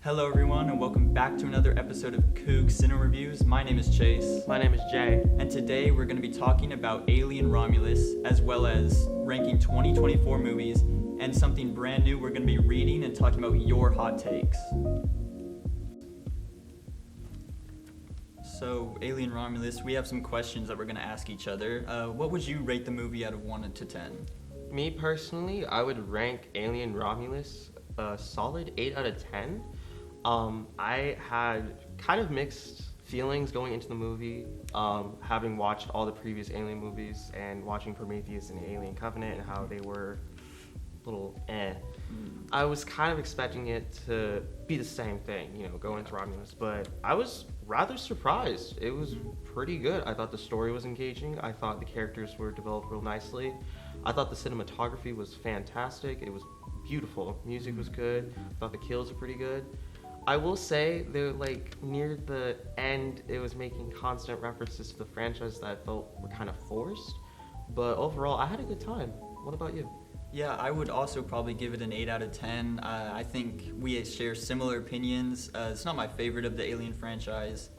Hello everyone and welcome back to another episode of Coog Cinema Reviews. My name is Chase. My name is Jay. And today we're going to be talking about Alien Romulus as well as ranking 2024 movies and something brand new we're going to be reading and talking about your hot takes. So Alien Romulus, we have some questions that we're going to ask each other. What would you rate the movie out of 1 to 10? Me personally, I would rank Alien Romulus a solid 8 out of 10. I had kind of mixed feelings going into the movie, having watched all the previous Alien movies and watching Prometheus and Alien Covenant and how they were a little I was kind of expecting it to be the same thing, go into Romulus, but I was rather surprised. It was pretty good. I thought the story was engaging. I thought the characters were developed real nicely. I thought the cinematography was fantastic. It was beautiful. Music was good. I thought the kills were pretty good. I will say they're near the end, it was making constant references to the franchise that I felt were kind of forced. But overall, I had a good time. What about you? Yeah, I would also probably give it an 8 out of 10. I think we share similar opinions. It's not my favorite of the Alien franchise,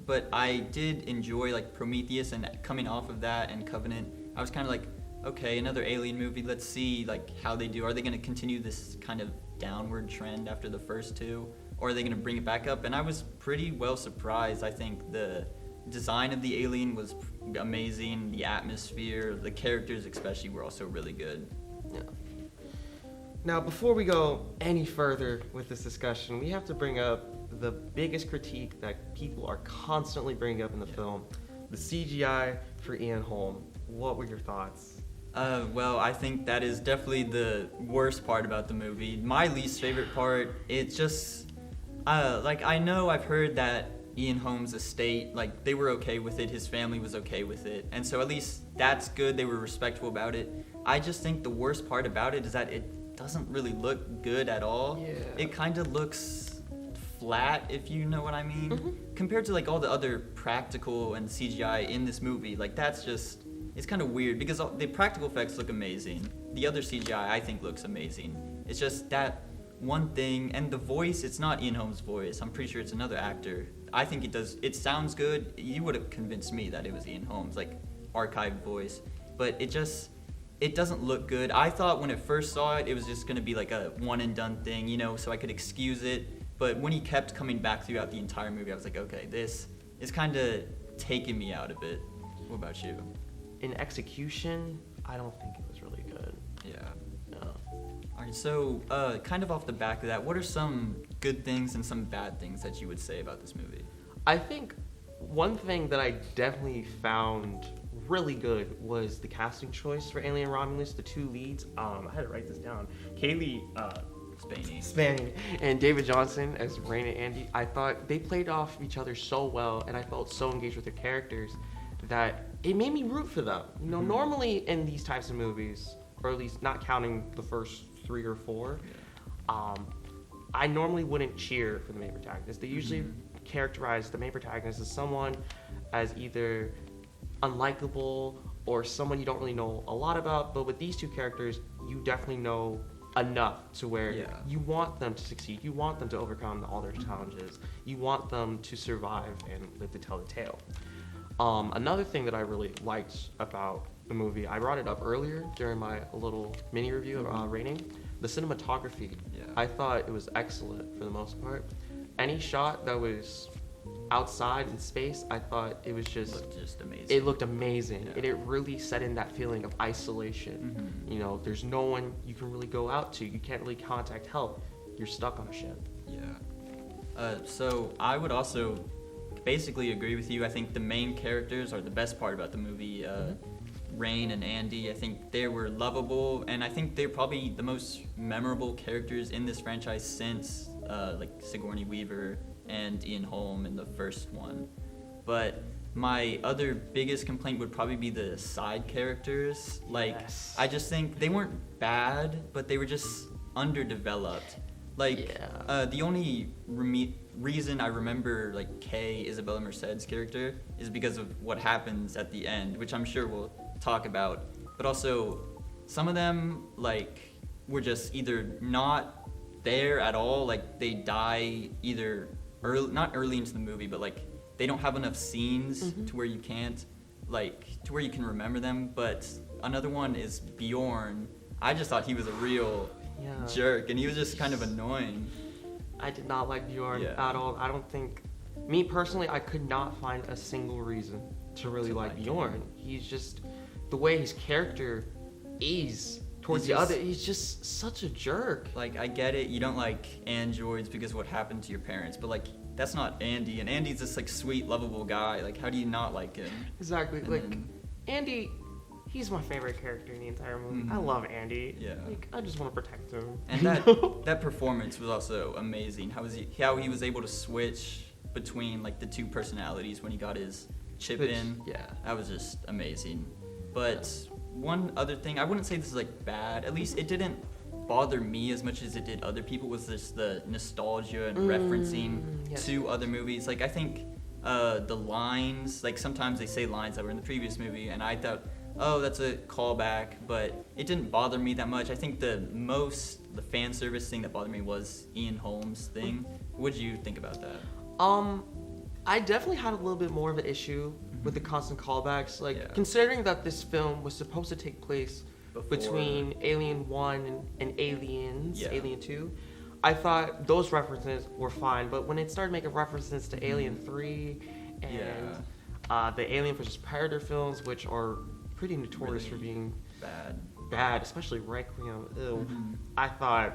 but I did enjoy Prometheus, and coming off of that and Covenant, I was kind of okay, another Alien movie. Let's see how they do. Are they going to continue this kind of downward trend after the first two, or are they going to bring it back up? And I was pretty well surprised. I think the design of the alien was amazing. The atmosphere, the characters especially, were also really good. Yeah. Now, before we go any further with this discussion, we have to bring up the biggest critique that people are constantly bringing up in the film, the CGI for Ian Holm. What were your thoughts? Well, I think that is definitely the worst part about the movie. My least favorite part, it's just, I know I've heard that Ian Holm's estate, they were okay with it, his family was okay with it, and so at least that's good, they were respectful about it. I just think the worst part about it is that it doesn't really look good at all. Yeah. It kind of looks flat, if you know what I mean, compared to all the other practical and CGI in this movie. That's just, it's kind of weird because the practical effects look amazing. The other CGI I think looks amazing. It's just that one thing, and the voice, it's not Ian Holm's voice. I'm pretty sure it's another actor. I think it sounds good. You would have convinced me that it was Ian Holm's, archived voice. But it doesn't look good. I thought when I first saw it, it was just going to be a one and done thing, so I could excuse it. But when he kept coming back throughout the entire movie, I was okay, this is kind of taking me out of it. What about you? In execution, I don't think it was really good. Yeah. No. Alright, so kind of off the back of that, what are some good things and some bad things that you would say about this movie? I think one thing that I definitely found really good was the casting choice for Alien Romulus. The two leads, I had to write this down. Kaylee Spaney and David Johnson as Rain and Andy. I thought they played off each other so well, and I felt so engaged with their characters that it made me root for them. Normally in these types of movies, or at least not counting the first 3 or 4, I normally wouldn't cheer for the main protagonist. They usually characterize the main protagonist as someone as either unlikable or someone you don't really know a lot about, but with these two characters, you definitely know enough to where you want them to succeed. You want them to overcome all their challenges. You want them to survive and live to tell the tale. Another thing that I really liked about the movie, I brought it up earlier during my little mini review rating, the cinematography. I thought it was excellent for the most part. Any shot that was outside in space, I thought it was just amazing. It looked amazing, and it really set in that feeling of isolation. There's no one you can really go out to. You can't really contact help. You're stuck on a ship. So I would also basically agree with you. I think the main characters are the best part about the movie. Rain and Andy, I think they were lovable, and I think they're probably the most memorable characters in this franchise since Sigourney Weaver and Ian Holm in the first one. But my other biggest complaint would probably be the side characters. I just think they weren't bad, but they were just underdeveloped. The only reason I remember Kay, Isabella Merced's character, is because of what happens at the end, which I'm sure we'll talk about. But also, some of them were just either not there at all. Like they die either early, not early into the movie, but like they don't have enough scenes to where you can't to where you can remember them. But another one is Bjorn. I just thought he was a real jerk, and he was just kind of annoying. I did not like Bjorn at all. I don't think, me personally, I could not find a single reason to really like Bjorn. He's just, the way his character is towards the other, he's just such a jerk. Like, I get it, you don't like androids because of what happened to your parents, but like, that's not Andy, and Andy's this like sweet, lovable guy. Like, how do you not like him? Exactly. And like, Andy, he's my favorite character in the entire movie. I love Andy. Yeah. Like, I just want to protect him. And that performance was also amazing. How he was able to switch between like the two personalities when he got his chip in. Yeah. That was just amazing. But one other thing, I wouldn't say this is like bad. At least it didn't bother me as much as it did other people, was just the nostalgia and referencing to other movies. Like, I think the lines, like sometimes they say lines that were in the previous movie, and I thought, oh, that's a callback, but it didn't bother me that much. I think the fan service thing that bothered me was Ian Holmes' thing. What did you think about that? I definitely had a little bit more of an issue with the constant callbacks. Like, considering that this film was supposed to take place between Alien 1 and Alien 2, I thought those references were fine, but when it started making references to Alien 3 and the Alien vs. Predator films, which are pretty notorious for being bad, especially Requiem, I thought,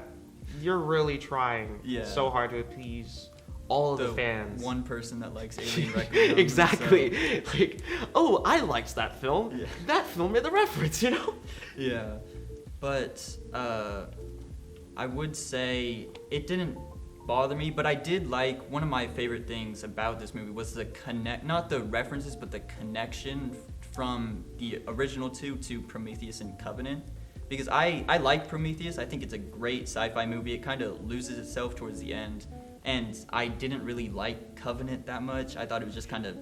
you're really trying so hard to appease all of the fans. One person that likes Alien Requiem. Exactly. So. Like, oh, I liked that film. Yeah. That film made the reference, you know? Yeah. But I would say it didn't bother me, but I did like, one of my favorite things about this movie was the not the references, but the connection from the original two to Prometheus and Covenant. Because I like Prometheus. I think it's a great sci-fi movie. It kind of loses itself towards the end. And I didn't really like Covenant that much. I thought it was just kind of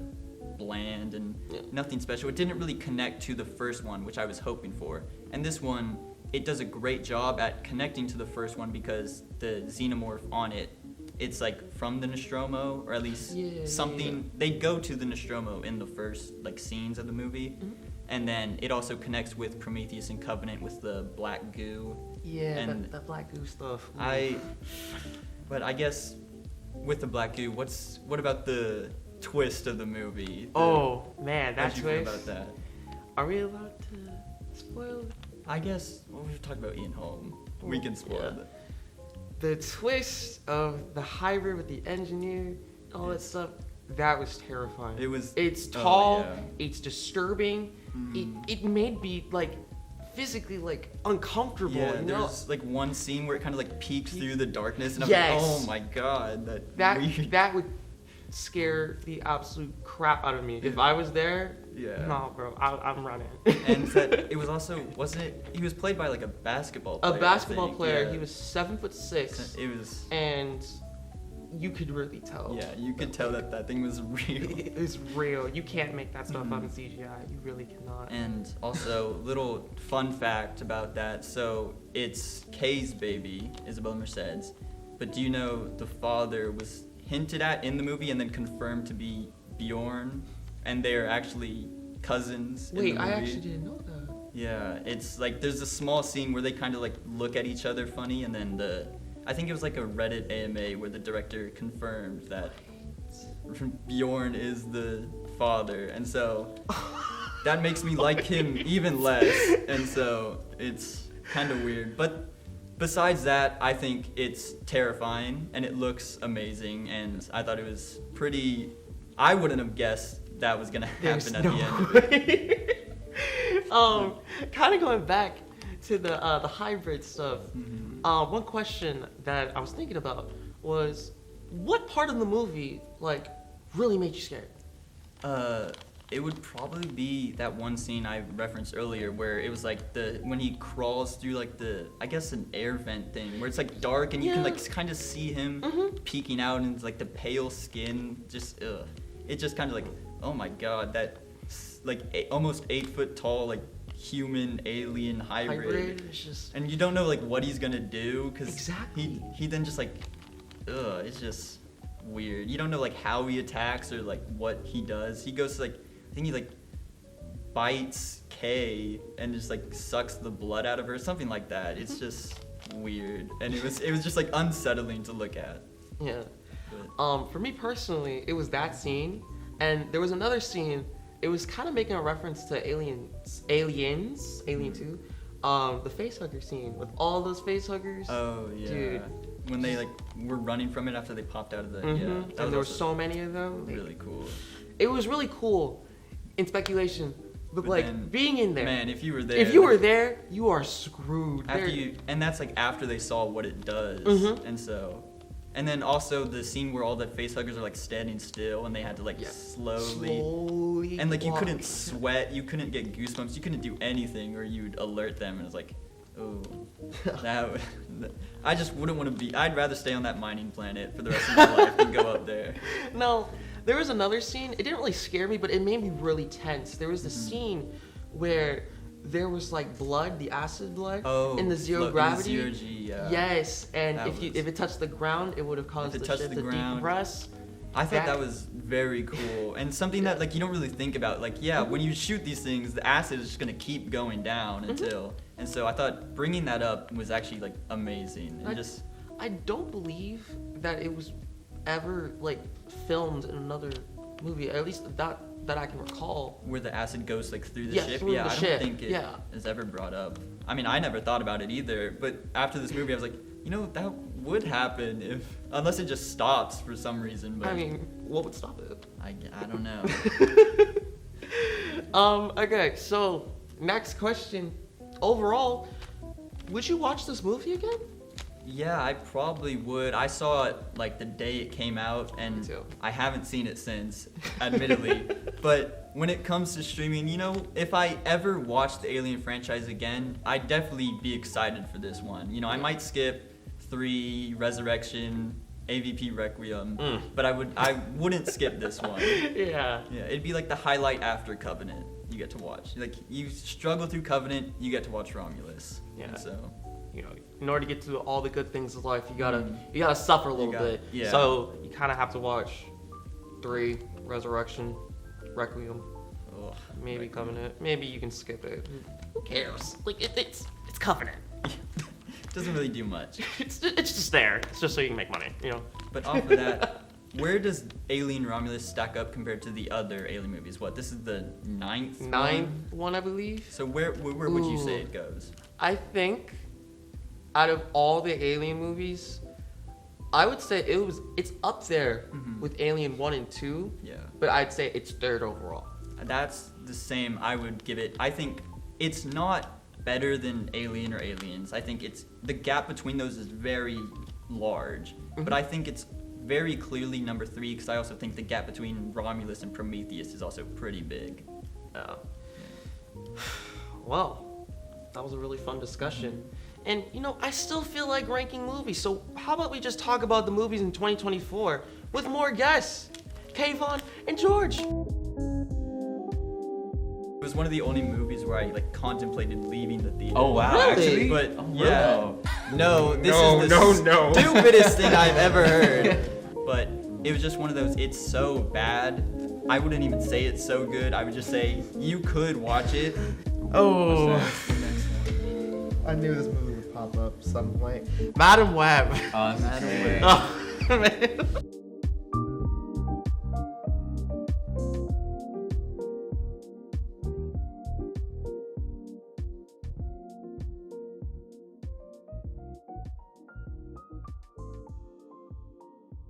bland and nothing special. It didn't really connect to the first one, which I was hoping for. And this one, it does a great job at connecting to the first one because the xenomorph on it, it's like from the Nostromo, or at least something. They go to the Nostromo in the first like scenes of the movie. And then it also connects with Prometheus and Covenant with the black goo. Yeah, and the black goo stuff. But I guess with the black goo, what about the twist of the movie? Oh man, that twist. What did you think about that? Are we allowed to spoil it? I guess we're talking about Ian Holm. We can spoil it. The twist of the hybrid with the engineer, all that stuff, that was terrifying. It's tall, it's disturbing. It made me like physically like uncomfortable. Yeah, there's like one scene where it kind of like peeks through the darkness, and I'm like, oh my god, that would scare the absolute crap out of me. If I was there, no, bro, I'm running. And it was also, wasn't it? He was played by like a basketball player. A basketball player. Yeah. He was 7'6". It was, and you could really tell. Yeah, you could tell that thing was real. It was real. You can't make that stuff up in CGI. You really cannot. And also, little fun fact about that. So it's Kay's baby, Isabella Merced's. But do you know the father was hinted at in the movie and then confirmed to be Bjorn? And they're actually cousins in the movie. Wait, I actually didn't know that. Yeah, it's like there's a small scene where they kind of like look at each other funny, and then I think it was like a Reddit AMA where the director confirmed that Bjorn is the father, and so that makes me like him even less, and so it's kind of weird. But besides that, I think it's terrifying and it looks amazing, and I thought it was pretty. I wouldn't have guessed that was gonna happen at the end of it. Kind of going back to the hybrid stuff. One question that I was thinking about was, what part of the movie like really made you scared? It would probably be that one scene I referenced earlier where it was like when he crawls through like I guess an air vent thing where it's like dark and you can like kind of see him peeking out, and it's like the pale skin, just it just kind of like, oh my god, that like almost 8 foot tall like human alien hybrid. It's just And you don't know like what he's gonna do because Exactly. he then just like, it's just weird. You don't know like how he attacks or like what he does. He goes to like, I think he like bites Kay and just like sucks the blood out of her, something like that. It's just weird, and it was just like unsettling to look at. yeah. But, For me personally, it was that scene, and there was another scene. It was kind of making a reference to Alien 2, the facehugger scene with all those facehuggers. oh yeah, Dude. when they like were running from it after they popped out of the And there were so many of them. really cool. It was really cool in speculation, but like then, being in there. Man, if you were there, If you were there, you are screwed. after and that's like after they saw what it does, and then also the scene where all the facehuggers are like standing still and they had to like slowly and like you couldn't sweat, you couldn't get goosebumps, you couldn't do anything or you'd alert them, and it's like, oh, I just wouldn't want to be. I'd rather stay on that mining planet for the rest of my life than go up there. No, there was another scene. It didn't really scare me, but it made me really tense. There was the scene where there was like blood, the acid blood, in the zero gravity. In the zero G, yeah. Yes, and if it touched the ground, it would have caused the ship to decompress. I thought that was very cool, and something that like you don't really think about. Like, when you shoot these things, the acid is just gonna keep going down until. And so I thought bringing that up was actually like amazing. And I don't believe that it was ever like filmed in another movie, at least that I can recall. Where the acid goes like through the ship. Through the I ship. don't think it is ever brought up. I mean, I never thought about it either. But after this movie, I was like, that would happen unless it just stops for some reason. But I mean, what would stop it? I don't know. Okay, so next question. Overall, would you watch this movie again? Yeah, I probably would. I saw it like the day it came out, and Me too. I haven't seen it since, admittedly. But when it comes to streaming, if I ever watch the Alien franchise again, I'd definitely be excited for this one. I might skip 3, Resurrection, AVP Requiem, but I wouldn't skip this one. Yeah. Yeah, it'd be like the highlight after Covenant. You get to watch. Like you struggle through Covenant, you get to watch Romulus. Yeah. And so. In order to get to all the good things of life, you gotta suffer a little bit. Yeah. So you kind of have to watch 3, Resurrection, Requiem, maybe Covenant. Maybe you can skip it. Who cares? Like it's Covenant. Doesn't really do much. It's just there. It's just so you can make money. But off of that, where does Alien Romulus stack up compared to the other Alien movies? This is the 9th one, I believe. So where would you say it goes? I think out of all the Alien movies, I would say it's up there with Alien 1 and 2. Yeah. But I'd say it's 3rd overall. That's the same. I would give it. I think it's not better than Alien or Aliens. I think the gap between those is very large. But I think it's very clearly number 3 because I also think the gap between Romulus and Prometheus is also pretty big. Well, that was a really fun discussion. And I still feel like ranking movies. So how about we just talk about the movies in 2024 with more guests, Kayvon and George. It was one of the only movies where I like contemplated leaving the theater. Oh wow, Really? actually? But Wow. no, this is the stupidest thing I've ever heard. But it was just one of those. It's so bad. I wouldn't even say it's so good. I would just say you could watch it. Oh. I knew this movie would pop up some point. Madam Web. Madam Web. Oh, man.